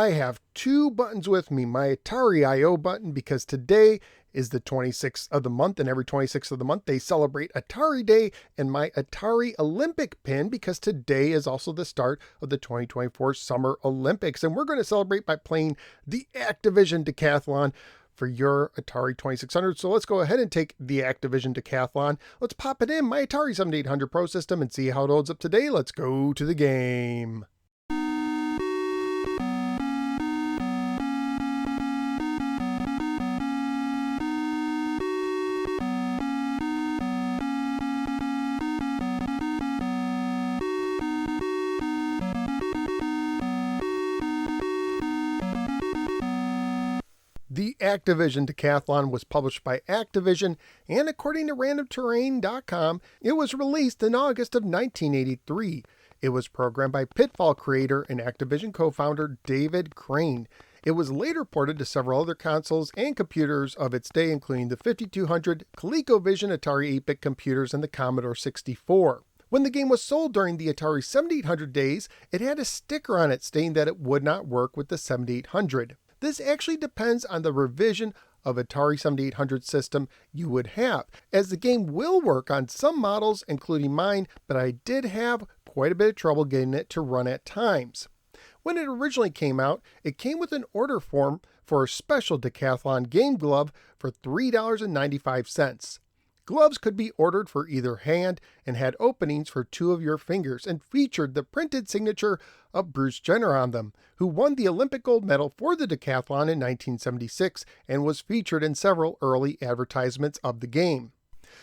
I have two buttons with me. My Atari I.O. button, because today is the 26th of the month, and every 26th of the month they celebrate Atari Day, and my Atari Olympic pin, because today is also the start of the 2024 Summer Olympics, and we're going to celebrate by playing the Activision Decathlon for your Atari 2600. So let's go ahead and take the Activision Decathlon. Let's pop it in my Atari 7800 Pro system and see how it holds up today. Let's go to the game. The Activision Decathlon was published by Activision, and according to randomterrain.com, it was released in August of 1983. It was programmed by Pitfall creator and Activision co-founder David Crane. It was later ported to several other consoles and computers of its day, including the 5200, ColecoVision, Atari 8-bit computers, and the Commodore 64. When the game was sold during the Atari 7800 days, it had a sticker on it stating that it would not work with the 7800. This actually depends on the revision of Atari 7800 system you would have, as the game will work on some models, including mine, but I did have quite a bit of trouble getting it to run at times. When it originally came out, it came with an order form for a special Decathlon game glove for $3.95. Gloves could be ordered for either hand and had openings for two of your fingers and featured the printed signature of Bruce Jenner on them, who won the Olympic gold medal for the Decathlon in 1976 and was featured in several early advertisements of the game.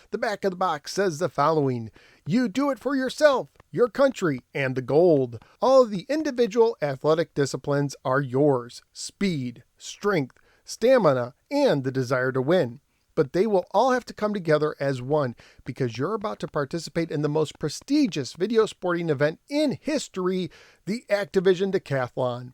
The back of the box says the following: "You do it for yourself, your country, and the gold. All of the individual athletic disciplines are yours: speed, strength, stamina, and the desire to win. But they will all have to come together as one, because you're about to participate in the most prestigious video sporting event in history, the Activision Decathlon."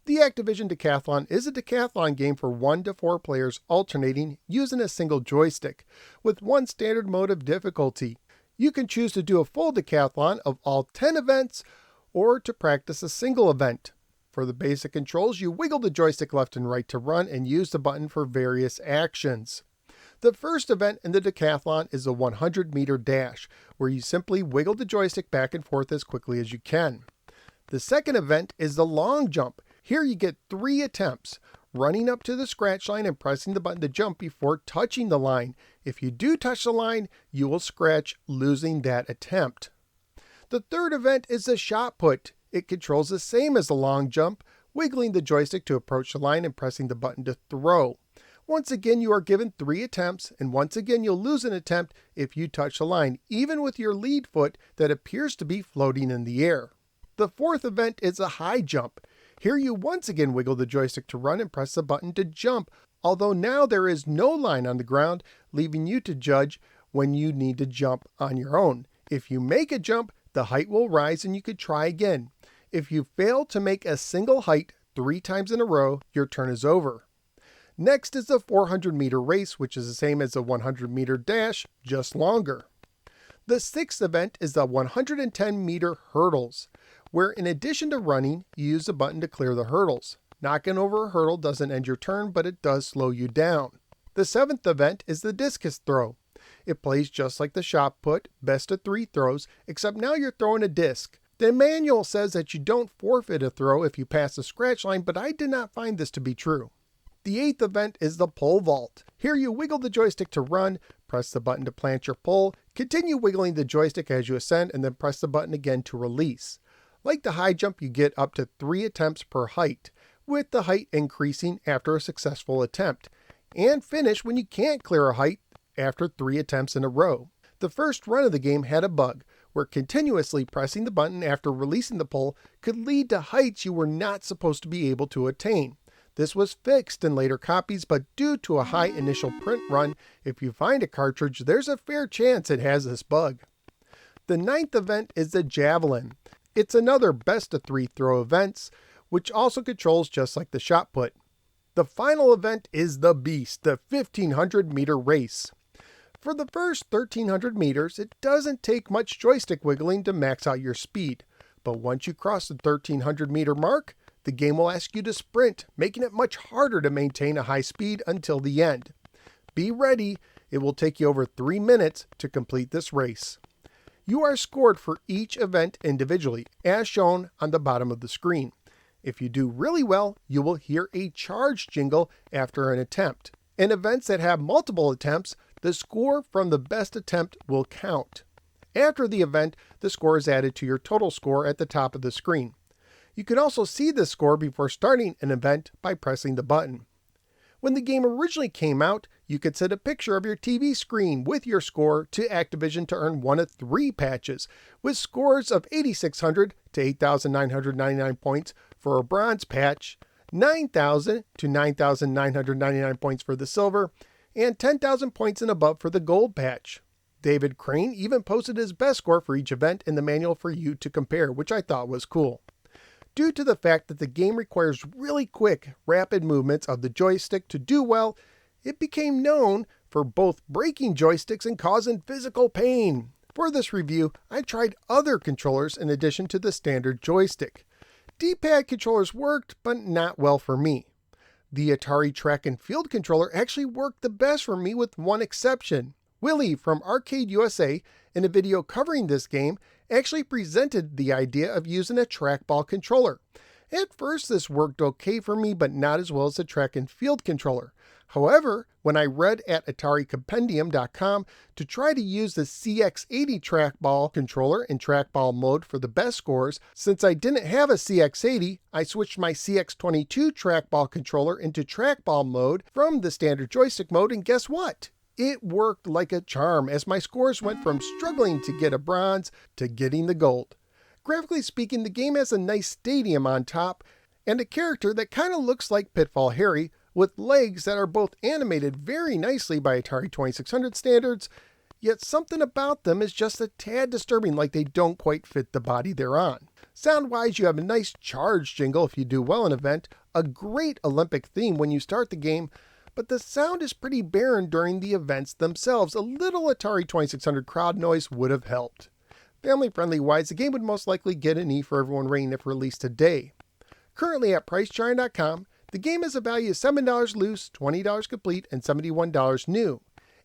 The Activision Decathlon is a decathlon game for 1 to 4 players alternating using a single joystick, with one standard mode of difficulty. You can choose to do a full decathlon of all 10 events, or to practice a single event. For the basic controls, you wiggle the joystick left and right to run and use the button for various actions. The first event in the decathlon is a 100-meter dash, where you simply wiggle the joystick back and forth as quickly as you can. The second event is the long jump. Here you get 3 attempts, running up to the scratch line and pressing the button to jump before touching the line. If you do touch the line, you will scratch, losing that attempt. The third event is the shot put. It controls the same as the long jump, wiggling the joystick to approach the line and pressing the button to throw. Once again, you are given 3 attempts, and once again you'll lose an attempt if you touch the line, even with your lead foot that appears to be floating in the air. The fourth event is a high jump. Here you once again wiggle the joystick to run and press the button to jump, although now there is no line on the ground, leaving you to judge when you need to jump on your own. If you make a jump, the height will rise and you could try again. If you fail to make a single height 3 times in a row, your turn is over. Next is the 400-meter race, which is the same as the 100-meter dash, just longer. The sixth event is the 110-meter hurdles, where in addition to running, you use the button to clear the hurdles. Knocking over a hurdle doesn't end your turn, but it does slow you down. The seventh event is the discus throw. It plays just like the shot put, best of 3 throws, except now you're throwing a disc. The manual says that you don't forfeit a throw if you pass the scratch line, but I did not find this to be true. The eighth event is the pole vault. Here you wiggle the joystick to run, press the button to plant your pole, continue wiggling the joystick as you ascend, and then press the button again to release. Like the high jump, you get up to 3 attempts per height, with the height increasing after a successful attempt, and finish when you can't clear a height after 3 attempts in a row. The first run of the game had a bug, where continuously pressing the button after releasing the pole could lead to heights you were not supposed to be able to attain. This was fixed in later copies, but due to a high initial print run, if you find a cartridge, there's a fair chance it has this bug. The ninth event is the javelin. It's another best of 3 throw events, which also controls just like the shot put. The final event is the beast, the 1500-meter race. For the first 1300 meters, it doesn't take much joystick wiggling to max out your speed, but once you cross the 1300-meter mark, The game will ask you to sprint, making it much harder to maintain a high speed until the end. Be ready, it will take you over 3 minutes to complete this race. You are scored for each event individually, as shown on the bottom of the screen. If you do really well, you will hear a charge jingle after an attempt. In events that have multiple attempts, the score from the best attempt will count. After the event, the score is added to your total score at the top of the screen. You can also see the score before starting an event by pressing the button. When the game originally came out, you could set a picture of your TV screen with your score to Activision to earn one of 3 patches, with scores of 8,600 to 8,999 points for a bronze patch, 9,000 to 9,999 points for the silver, and 10,000 points and above for the gold patch. David Crane even posted his best score for each event in the manual for you to compare, which I thought was cool. Due to the fact that the game requires really quick, rapid movements of the joystick to do well, it became known for both breaking joysticks and causing physical pain. For this review, I tried other controllers in addition to the standard joystick. D-pad controllers worked, but not well for me. The Atari track and field controller actually worked the best for me with one exception. Willie from Arcade USA, in a video covering this game, actually presented the idea of using a trackball controller. At first this worked okay for me, but not as well as the track and field controller. However, when I read at AtariCompendium.com to try to use the CX80 trackball controller in trackball mode for the best scores, since I didn't have a CX80, I switched my CX22 trackball controller into trackball mode from the standard joystick mode, and guess what? It worked like a charm as my scores went from struggling to get a bronze to getting the gold. Graphically speaking, the game has a nice stadium on top and a character that kind of looks like Pitfall Harry, with legs that are both animated very nicely by Atari 2600 standards, yet something about them is just a tad disturbing, like they don't quite fit the body they're on. Sound-wise, you have a nice charge jingle if you do well in an event, a great Olympic theme when you start the game, but the sound is pretty barren during the events themselves. A little Atari 2600 crowd noise would have helped. Family-friendly wise, the game would most likely get an E for everyone rating if released today. Currently at PriceCharting.com, the game has a value of $7 loose, $20 complete, and $71 new.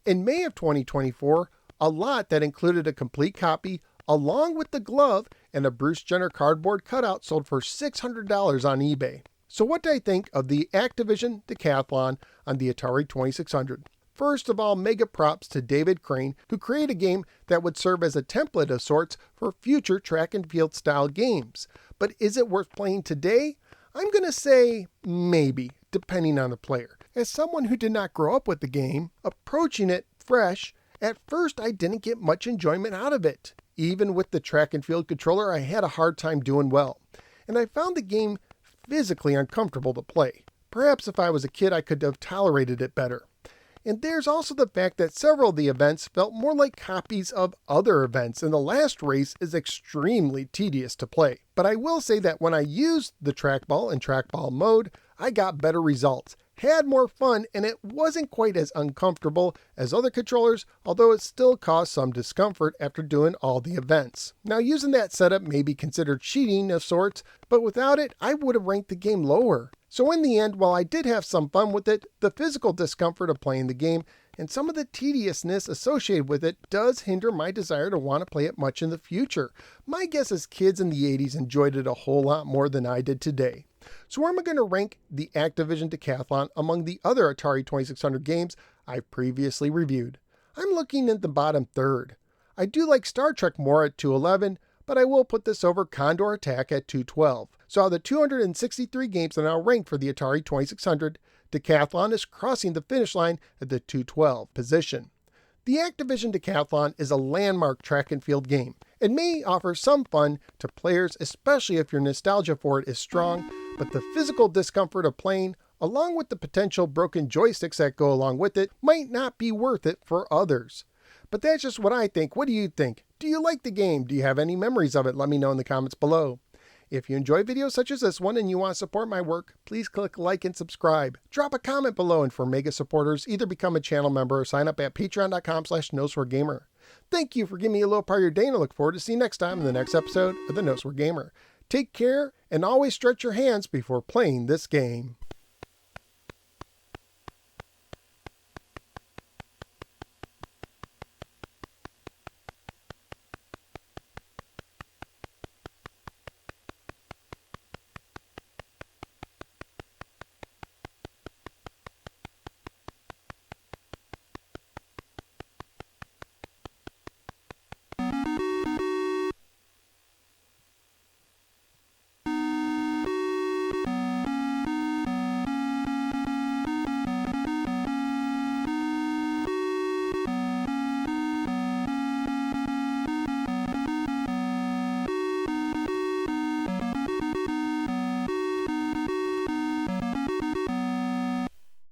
In May of 2024, a lot that included a complete copy, along with the glove and a Bruce Jenner cardboard cutout, sold for $600 on eBay. So what do I think of the Activision Decathlon on the Atari 2600? First of all, mega props to David Crane, who created a game that would serve as a template of sorts for future track and field style games. But is it worth playing today? I'm going to say maybe, depending on the player. As someone who did not grow up with the game, approaching it fresh, at first I didn't get much enjoyment out of it. Even with the track and field controller, I had a hard time doing well. And I found the game physically uncomfortable to play. Perhaps if I was a kid, I could have tolerated it better. And there's also the fact that several of the events felt more like copies of other events, and the last race is extremely tedious to play. But I will say that when I used the trackball in trackball mode, I got better results, had more fun, and it wasn't quite as uncomfortable as other controllers, although it still caused some discomfort after doing all the events. Now, using that setup may be considered cheating of sorts, but without it, I would have ranked the game lower. So in the end, while I did have some fun with it, the physical discomfort of playing the game and some of the tediousness associated with it does hinder my desire to want to play it much in the future. My guess is kids in the 80s enjoyed it a whole lot more than I did today. So where am I going to rank the Activision Decathlon among the other Atari 2600 games I've previously reviewed? I'm looking at the bottom third. I do like Star Trek more at 211, but I will put this over Condor Attack at 212. So out of the 263 games that are now ranked for the Atari 2600, Decathlon is crossing the finish line at the 212 position. The Activision Decathlon is a landmark track and field game. It may offer some fun to players, especially if your nostalgia for it is strong, but the physical discomfort of playing, along with the potential broken joysticks that go along with it, might not be worth it for others. But that's just what I think. What do you think? Do you like the game? Do you have any memories of it? Let me know in the comments below. If you enjoy videos such as this one and you want to support my work, please click like and subscribe. Drop a comment below, and for mega supporters, either become a channel member or sign up at patreon.com/NoSwearGamer. Thank you for giving me a little part of your day, and I look forward to seeing you next time in the next episode of the No Swear Gamer. Take care, and always stretch your hands before playing this game.